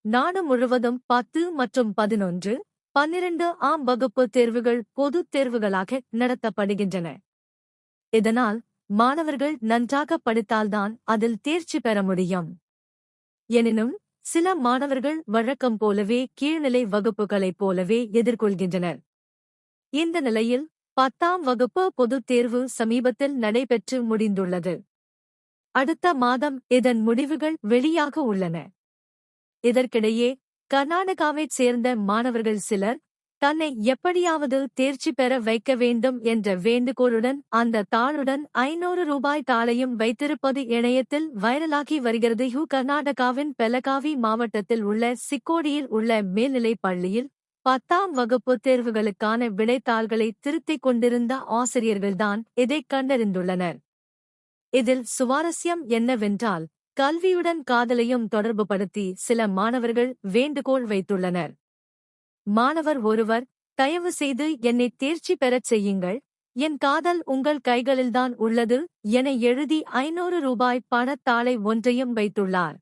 நாடு முழுவதும் 10 மற்றும் 11, 12 ஆம் வகுப்பு தேர்வுகள் பொதுத் தேர்வுகளாக நடத்தப்படுகின்றன. இதனால் மாணவர்கள் நன்றாக படித்தால்தான் அதில் தேர்ச்சி பெற முடியும். எனினும் சில மாணவர்கள் வழக்கம் போலவே கீழ்நிலை வகுப்புகளைப் போலவே எதிர்கொள்கின்றனர். இந்த நிலையில் 10ஆம் வகுப்பு பொதுத் தேர்வு சமீபத்தில் நடைபெற்று முடிந்துள்ளது. அடுத்த மாதம் இதன் முடிவுகள் வெளியாக உள்ளன. இதற்கிடையே கர்நாடகாவைச் சேர்ந்த மாணவர்கள் சிலர் தன்னை எப்படியாவது தேர்ச்சி பெற வைக்க வேண்டும் என்ற வேண்டுகோளுடன் அந்த தாளுடன் 500 ரூபாய் தாளையும் வைத்திருப்பது இணையத்தில் வைரலாகி வருகிறது. கர்நாடகாவின் பெலகாவி மாவட்டத்தில் உள்ள சிக்கோடியில் உள்ள மேல்நிலைப் பள்ளியில் 10ஆம் வகுப்பு தேர்வுகளுக்கான விடைத்தாள்களை திருத்திக் கொண்டிருந்த ஆசிரியர்கள்தான் இதைக் கண்டறிந்துள்ளனர். இதில் சுவாரஸ்யம் என்னவென்றால், கல்வியுடன் காதலையும் தொடர்புபடுத்தி சில மாணவர்கள் வேண்டுகோள் வைத்துள்ளனர். மாணவர் ஒருவர், தயவு செய்து என்னை தேர்ச்சி பெறச் செய்யுங்கள், என் காதல் உங்கள் கைகளில்தான் உள்ளது என எழுதி 500 ரூபாய் பணத்தாளை ஒன்றையும் வைத்துள்ளார்.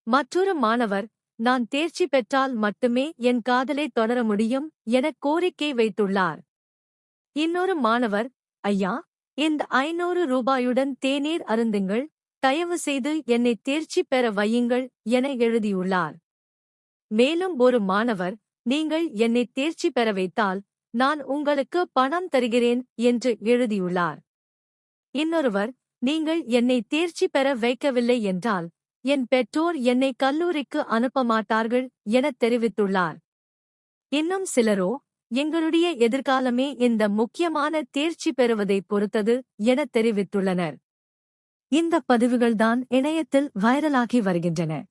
மற்றொரு மாணவர், நான் தேர்ச்சி பெற்றால் மட்டுமே என் காதலை தொடர முடியும் என கோரிக்கை வைத்துள்ளார். இன்னொரு மாணவர், ஐயா, இந்த 500 ரூபாயுடன் தேநீர் அருந்துங்கள், தயவு செய்து என்னை தேர்ச்சி பெற வையுங்கள் என எழுதியுள்ளார். மேலும் ஒரு மாணவர், நீங்கள் என்னை தேர்ச்சி பெற வைத்தால் நான் உங்களுக்கு பணம் தருகிறேன் என்று எழுதியுள்ளார். இன்னொருவர், நீங்கள் என்னை தேர்ச்சி பெற வைக்கவில்லை என்றால் என் பெற்றோர் என்னை கல்லூரிக்கு அனுப்ப மாட்டார்கள் என தெரிவித்துள்ளார். இன்னும் சிலரோ, எங்களுடைய எதிர்காலமே இந்த முக்கியமான தேர்ச்சி பெறுவதைப் பொறுத்தது என தெரிவித்துள்ளனர். இந்த பதிவுகள்தான் இணையத்தில் வைரலாகி வருகின்றன.